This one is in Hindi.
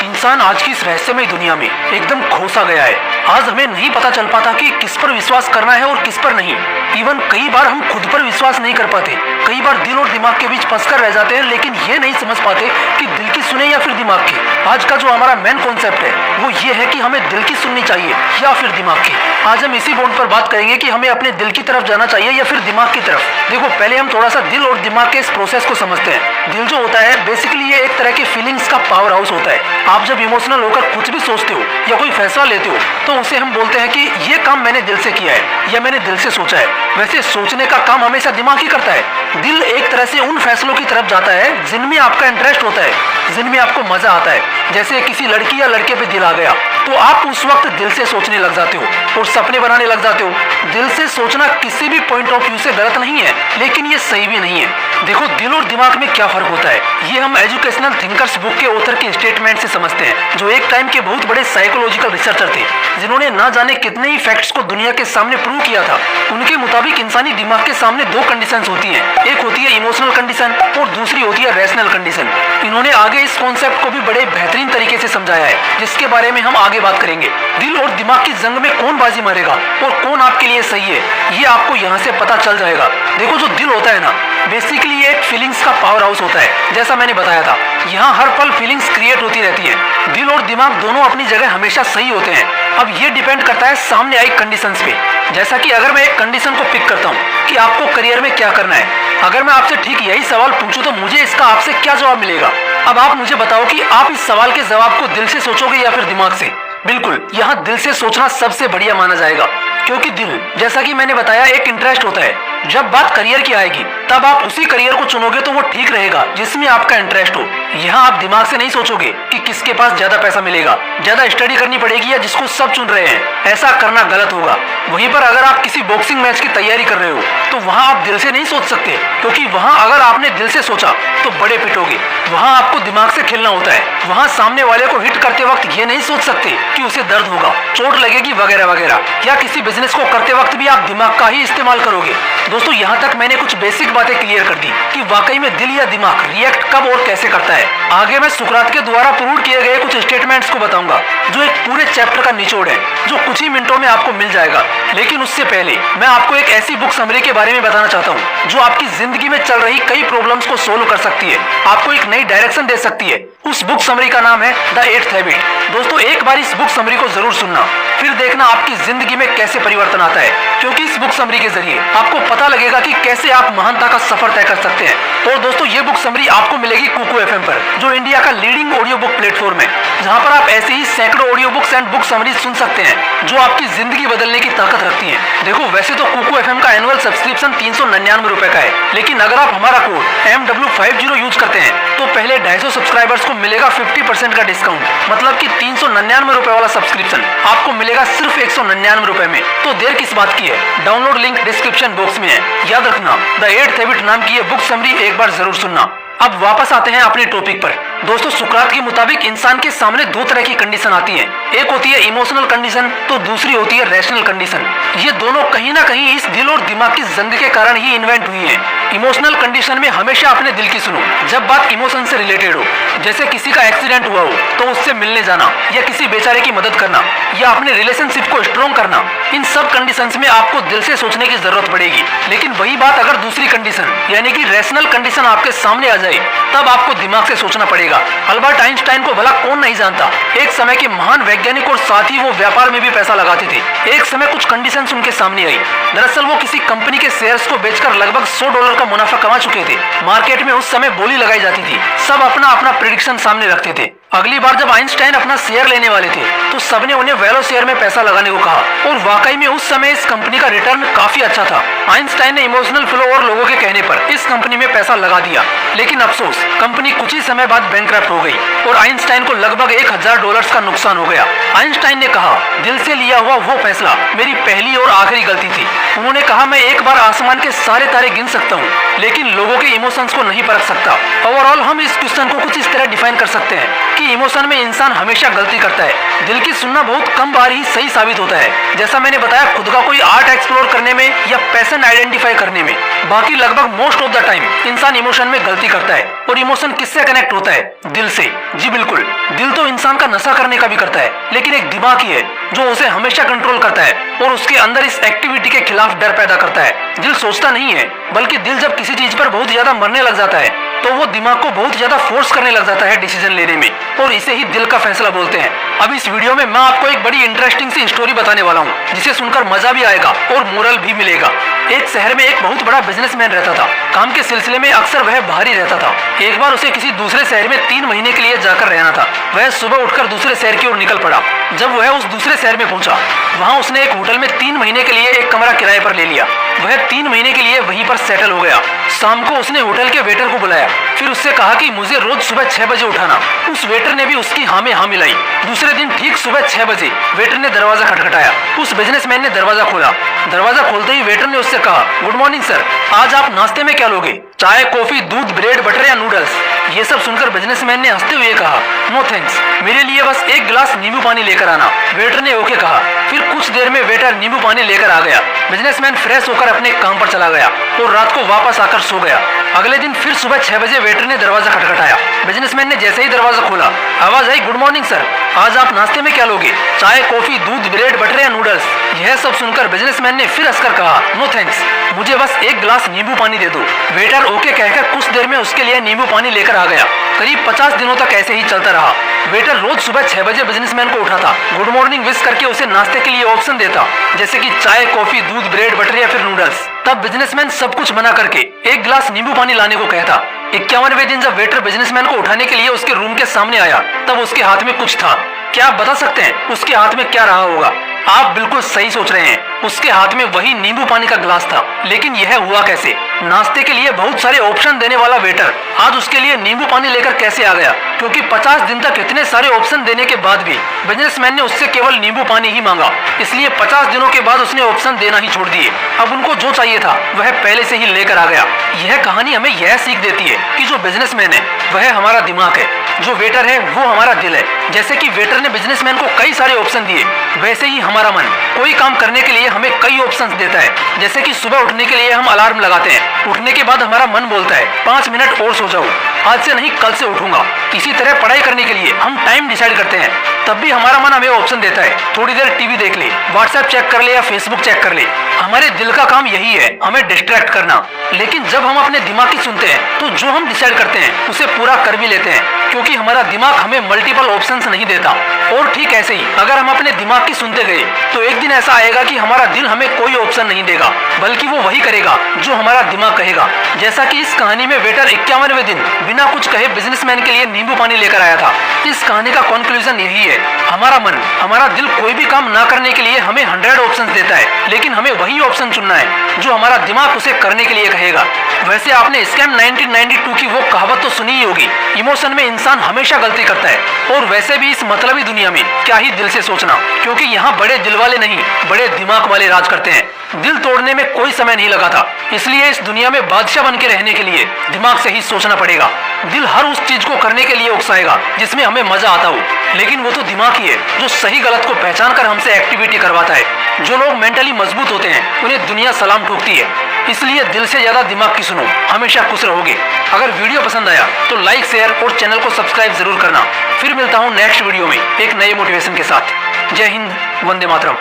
इंसान आज की इस रहस्यमय दुनिया में एकदम खोसा गया है। आज हमें नहीं पता चल पाता कि किस पर विश्वास करना है और किस पर नहीं। इवन कई बार हम खुद पर विश्वास नहीं कर पाते। कई बार दिल और दिमाग के बीच फंसकर रह जाते हैं, लेकिन ये नहीं समझ पाते कि दिल की सुने या फिर दिमाग की। आज का जो हमारा मेन कॉन्सेप्ट है वो ये है कि हमें दिल की सुननी चाहिए या फिर दिमाग की। आज हम इसी बॉन्ड पर बात करेंगे कि हमें अपने दिल की तरफ जाना चाहिए या फिर दिमाग की तरफ। देखो, पहले हम थोड़ा सा दिल और दिमाग के इस प्रोसेस को समझते हैं। दिल जो होता है बेसिकली ये एक तरह के फीलिंग्स का पावर हाउस होता है। आप जब इमोशनल होकर कुछ भी सोचते हो या कोई फैसला लेते हो तो उसे हम बोलते हैं कि ये काम मैंने दिल से किया है या मैंने दिल से सोचा है। वैसे सोचने का काम हमेशा दिमाग ही करता है। दिल एक तरह से उन फैसलों की तरफ जाता है जिनमें आपका इंटरेस्ट होता है, जिनमें आपको मजा आता है। जैसे किसी लड़की या लड़के पे दिल आ गया तो आप उस वक्त दिल से सोचने लग जाते हो और सपने बनाने लग जाते हो। दिल से सोचना किसी भी पॉइंट ऑफ व्यू से गलत नहीं है, लेकिन ये सही भी नहीं है। देखो, दिल और दिमाग में क्या फर्क होता है ये हम एजुकेशनल थिंकर्स बुक के ऑथर के स्टेटमेंट से समझते हैं, जो एक टाइम के बहुत बड़े साइकोलॉजिकल रिसर्चर थे, जिन्होंने ना जाने कितने ही फैक्ट्स को दुनिया के सामने प्रूव किया था। उनके मुताबिक इंसानी दिमाग के सामने दो कंडीशंस होती हैं, एक होती है इमोशनल कंडीशन और दूसरी होती है रैशनल कंडीशन। इन्होंने आगे इस कॉन्सेप्ट को भी बड़े बेहतरीन तरीके से समझाया है, जिसके बारे में हम आगे बात करेंगे। दिल और दिमाग की जंग में कौन बाजी मारेगा और कौन आपके लिए सही है, ये आपको यहाँ से पता चल जाएगा। देखो, जो दिल होता है ना, बेसिकली ये एक फीलिंग्स का पावर हाउस होता है। जैसा मैंने बताया था, यहाँ हर पल फीलिंग्स क्रिएट होती रहती है। दिल और दिमाग दोनों अपनी जगह हमेशा सही होते हैं। अब ये डिपेंड करता है सामने आई कंडीशंस पे। जैसा कि अगर मैं एक कंडीशन को पिक करता हूँ कि आपको करियर में क्या करना है, अगर मैं आपसे ठीक यही सवाल पूछूं तो मुझे इसका आपसे क्या जवाब मिलेगा। अब आप मुझे बताओ कि आप इस सवाल के जवाब को दिल से सोचोगे या फिर दिमाग से। बिल्कुल, यहाँ दिल से सोचना सबसे बढ़िया माना जाएगा, क्योंकि दिल, जैसा कि मैंने बताया, एक इंटरेस्ट होता है। जब बात करियर की आएगी तब आप उसी करियर को चुनोगे तो वो ठीक रहेगा जिसमें आपका इंटरेस्ट हो। यहाँ आप दिमाग से नहीं सोचोगे कि किसके पास ज्यादा पैसा मिलेगा, ज्यादा स्टडी करनी पड़ेगी या जिसको सब चुन रहे हैं। ऐसा करना गलत होगा। वहीं पर अगर आप किसी बॉक्सिंग मैच की तैयारी कर रहे हो तो वहाँ आप दिल से नहीं सोच सकते, क्योंकि वहाँ अगर आपने दिल से सोचा तो बड़े पिटोगे। वहाँ आपको दिमाग से खेलना होता है। वहाँ सामने वाले को हिट करते वक्त ये नहीं सोच सकते कि उसे दर्द होगा, चोट लगेगी वगैरह वगैरह। या किसी बिजनेस को करते वक्त भी आप दिमाग का ही इस्तेमाल करोगे। दोस्तों, यहाँ तक मैंने कुछ बेसिक बातें क्लियर कर दी कि वाकई में दिल या दिमाग रिएक्ट कब और कैसे करता है। आगे मैं सुकरात के द्वारा प्रूव किए गए कुछ स्टेटमेंट्स को बताऊंगा, जो एक पूरे चैप्टर का निचोड़ है, जो कुछ ही मिनटों में आपको मिल जाएगा। लेकिन उससे पहले मैं आपको एक ऐसी बुक समरी के बारे में बताना चाहता हूँ जो आपकी जिंदगी में चल रही कई प्रॉब्लम्स को सोल्व कर सकती है, आपको एक नई डायरेक्शन दे सकती है। उस बुक समरी का नाम है द 8th हैबिट। दोस्तों, एक बार इस बुक समरी को जरूर सुनना, फिर देखना आपकी जिंदगी में कैसे परिवर्तन आता है, क्योंकि इस बुक समरी के जरिए आपको पता लगेगा कि कैसे आप महानता का सफर तय कर सकते हैं। तो दोस्तों, ये बुक समरी आपको मिलेगी कुकू एफएम पर, जो इंडिया का लीडिंग ऑडियो बुक प्लेटफॉर्म है, जहाँ पर आप ऐसे ही सैकड़ों audio books and book summary सुन सकते हैं जो आपकी जिंदगी बदलने की ताकत रखती है। देखो, वैसे तो कुकू एफएम का एनुअल सब्सक्रिप्शन 399 रुपए का है, लेकिन अगर आप हमारा कोड MW50 यूज करते हैं तो पहले 250 सब्सक्राइबर्स को मिलेगा 50% का डिस्काउंट। मतलब कि 399 रुपए वाला सब्सक्रिप्शन आपको मिलेगा सिर्फ 199 रुपए में। तो देर किस बात की है, डाउनलोड लिंक डिस्क्रिप्शन बॉक्स में है। याद रखना, द 8th हैबिट नाम की ये बुक समरी एक बार जरूर सुनना। अब वापस आते हैं अपने टॉपिक पर। दोस्तों, सुकरात के मुताबिक इंसान के सामने दो तरह की कंडीशन आती है, एक होती है इमोशनल कंडीशन तो दूसरी होती है रैशनल कंडीशन। ये दोनों कहीं ना कहीं इस दिल और दिमाग की जंग के कारण ही इन्वेंट हुई है। इमोशनल कंडीशन में हमेशा अपने दिल की सुनो जब बात इमोशन से रिलेटेड हो, जैसे किसी का एक्सीडेंट हुआ हो तो उससे मिलने जाना, या किसी बेचारे की मदद करना, या अपने रिलेशनशिप को स्ट्रॉन्ग करना। इन सब कंडीशंस में आपको दिल से सोचने की जरूरत पड़ेगी। लेकिन वही बात अगर दूसरी कंडीशन यानी कि रैशनल कंडीशन आपके सामने आ जाए तब आपको दिमाग से सोचना पड़ेगा। अल्बर्ट आइंस्टाइन को भला कौन नहीं जानता, एक समय के महान वैज्ञानिक और साथ ही वो व्यापार में भी पैसा लगाते थे। एक समय कुछ कंडीशंस उनके सामने आई। दरअसल वो किसी कंपनी के शेयर्स को बेचकर लगभग $100 का मुनाफा कमा चुके थे। मार्केट में उस समय बोली लगाई जाती थी, सब अपना अपना प्रेडिक्शन सामने रखते थे। अगली बार जब आइंस्टाइन अपना शेयर लेने वाले थे तो सबने उन्हें वैलो शेयर में पैसा लगाने को कहा, और वाकई में उस समय इस कंपनी का रिटर्न काफी अच्छा था। आइंस्टाइन ने इमोशनल फ्लो और लोगों के कहने पर इस कंपनी में पैसा लगा दिया, लेकिन अफसोस कंपनी कुछ ही समय बाद बैंकक्रप्ट हो गई और आइंस्टाइन को लगभग $1000 का नुकसान हो गया। आइंस्टाइन ने कहा, दिल से लिया हुआ वो फैसला मेरी पहली और आखिरी गलती थी। उन्होंने कहा, मैं एक बार आसमान के सारे तारे गिन सकता हूँ, लेकिन लोगों के इमोशंस को नहीं परख सकता। ओवरऑल हम इस क्वेश्चन को कुछ इस तरह डिफाइन कर सकते हैं कि इमोशन में इंसान हमेशा गलती करता है। दिल की सुनना बहुत कम बार ही सही साबित होता है। जैसा मैंने बताया, खुद का कोई आर्ट एक्सप्लोर करने में या पैशन आइडेंटिफाई करने में। बाकी लगभग मोस्ट ऑफ द टाइम इंसान इमोशन में गलती करता है। और इमोशन किससे कनेक्ट होता है? दिल से। जी बिल्कुल, दिल तो इंसान इंसान का नशा करने का भी करता है, लेकिन एक दिमाग ही है जो उसे हमेशा कंट्रोल करता है और उसके अंदर इस एक्टिविटी के खिलाफ डर पैदा करता है। दिल सोचता नहीं है, बल्कि दिल जब किसी चीज पर बहुत ज्यादा मरने लग जाता है तो वो दिमाग को बहुत ज्यादा फोर्स करने लग जाता है डिसीजन लेने में, और इसे ही दिल का फैसला बोलते हैं। अब इस वीडियो में मैं आपको एक बड़ी इंटरेस्टिंग सी स्टोरी बताने वाला हूँ, जिसे सुनकर मजा भी आएगा और मोरल भी मिलेगा। एक शहर में एक बहुत बड़ा बिजनेसमैन रहता था। काम के सिलसिले में अक्सर वह बाहर ही रहता था। एक बार उसे किसी दूसरे शहर में 3 महीने के लिए जाकर रहना था। वह सुबह उठकर दूसरे शहर की ओर निकल पड़ा। जब वह उस दूसरे शहर में पहुंचा, वहां उसने एक होटल में 3 महीने के लिए एक कमरा किराए पर ले लिया। वह 3 महीने के लिए वहीं पर सेटल हो गया। शाम को उसने होटल के वेटर को बुलाया, फिर उससे कहा कि मुझे रोज सुबह 6 बजे उठाना। उस वेटर ने भी उसकी हाँ में हाँ मिलाई। दूसरे दिन ठीक सुबह 6 बजे वेटर ने दरवाजा खटखटाया। उस बिजनेसमैन ने दरवाजा खोला। दरवाजा खोलते ही वेटर ने उससे कहा, गुड मॉर्निंग सर, आज आप नाश्ते में क्या लोगे? चाय, कॉफी, दूध, ब्रेड, बटर या नूडल्स? ये सब सुनकर बिजनेसमैन ने हंसते हुए कहा, नो थैंक्स, मेरे लिए बस एक गिलास नींबू पानी लेकर आना। वेटर ने ओके कहा। फिर कुछ देर में वेटर नींबू पानी लेकर आ गया। बिजनेसमैन फ्रेश होकर अपने काम पर चला गया और रात को वापस आकर सो गया। अगले दिन फिर सुबह 6 बजे वेटर ने दरवाजा खटखटाया। बिजनेसमैन ने जैसे ही दरवाजा खोला, आवाज आई, गुड मॉर्निंग सर, आज आप नाश्ते में क्या लोगे? चाय, कॉफी, दूध, ब्रेड, बटर या नूडल्स? यह सब सुनकर बिजनेसमैन ने फिर हंसकर कहा, नो थैंक्स, मुझे बस एक गिलास नींबू पानी दे दो। वेटर ओके कहकर कुछ देर में उसके लिए नींबू पानी लेकर आ गया। करीब 50 दिनों तक ऐसे ही चलता रहा। वेटर रोज सुबह 6 बजे बिजनेसमैन को उठाता, गुड मॉर्निंग विश करके उसे नाश्ते के लिए ऑप्शन देता, जैसे कि चाय, कॉफी, दूध, ब्रेड, बटर या फिर नूडल्स। तब बिजनेसमैन सब कुछ मना करके एक गिलास नींबू पानी लाने को कहता। 51वें दिन जब वेटर बिजनेसमैन को उठाने के लिए उसके रूम के सामने आया, तब उसके हाथ में कुछ था। क्या आप बता सकते हैं उसके हाथ में क्या रहा होगा? आप बिल्कुल सही सोच रहे हैं, उसके हाथ में वही नींबू पानी का गिलास था। लेकिन यह हुआ कैसे? नाश्ते के लिए बहुत सारे ऑप्शन देने वाला वेटर आज उसके लिए नींबू पानी लेकर कैसे आ गया? क्योंकि 50 दिन तक इतने सारे ऑप्शन देने के बाद भी बिजनेसमैन ने उससे केवल नींबू पानी ही मांगा, इसलिए 50 दिनों के बाद उसने ऑप्शन देना ही छोड़ दिए। अब उनको जो चाहिए था वह पहले से ही लेकर आ गया। यह कहानी हमें यह सीख देती है कि जो बिजनेसमैन है वह हमारा दिमाग है, जो वेटर है वो हमारा दिल है। जैसे कि वेटर ने बिजनेसमैन को कई सारे ऑप्शन दिए, वैसे ही हमारा मन कोई काम करने के लिए हमें कई ऑप्शंस देता है। जैसे कि सुबह उठने के लिए हम अलार्म लगाते हैं, उठने के बाद हमारा मन बोलता है 5 मिनट और सो जाओ, आज से नहीं कल से उठूंगा। इसी तरह पढ़ाई करने के लिए हम टाइम डिसाइड करते हैं, तब भी हमारा मन हमें ऑप्शन देता है, थोड़ी देर टीवी देख ले, व्हाट्सएप चेक कर ले या फेसबुक चेक कर ले। हमारे दिल का काम यही है, हमें डिस्ट्रैक्ट करना। लेकिन जब हम अपने दिमाग की सुनते हैं तो जो हम डिसाइड करते हैं उसे पूरा कर भी लेते हैं, क्योंकि हमारा दिमाग हमें मल्टीपल ऑप्शंस नहीं देता। और ठीक ऐसे ही अगर हम अपने दिमाग की सुनते गए तो एक दिन ऐसा आएगा कि हमारा दिल हमें कोई ऑप्शन नहीं देगा, बल्कि वो वही करेगा जो हमारा दिमाग कहेगा। जैसा कि इस कहानी में वेटर 51वें दिन बिना कुछ कहे बिजनेसमैन के लिए नींबू पानी लेकर आया था। इस कहानी का कंक्लूजन यही है, हमारा मन, हमारा दिल कोई भी काम ना करने के लिए हमें 100 ऑप्शंस देता है, लेकिन हमें वही ऑप्शन चुनना है जो हमारा दिमाग उसे करने के लिए कहेगा। वैसे आपने स्कैम 1992 की वो कहावत तो सुनी ही होगी, इमोशन में इंसान हमेशा गलती करता है। और वैसे भी इस मतलबी दुनिया में क्या ही दिल से सोचना, क्योंकि यहाँ बड़े दिल वाले नहीं, बड़े दिमाग वाले राज करते हैं। दिल तोड़ने में कोई समय नहीं लगा था, इसलिए इस दुनिया में बादशाह बन के रहने के लिए दिमाग से ही सोचना पड़ेगा। दिल हर उस चीज को करने के लिए उकसाएगा जिसमें हमें मजा आता हो, लेकिन वो तो दिमाग ही है जो सही गलत को पहचान कर हमसे एक्टिविटी करवाता है। जो लोग मेंटली मजबूत होते हैं उन्हें दुनिया सलाम ठोकती है, इसलिए दिल से ज्यादा दिमाग की सुनो, हमेशा खुश रहोगे। अगर वीडियो पसंद आया तो लाइक, शेयर और चैनल को सब्सक्राइब जरूर करना। फिर मिलता हूँ नेक्स्ट वीडियो में एक नए मोटिवेशन के साथ। जय हिंद, वंदे मातरम।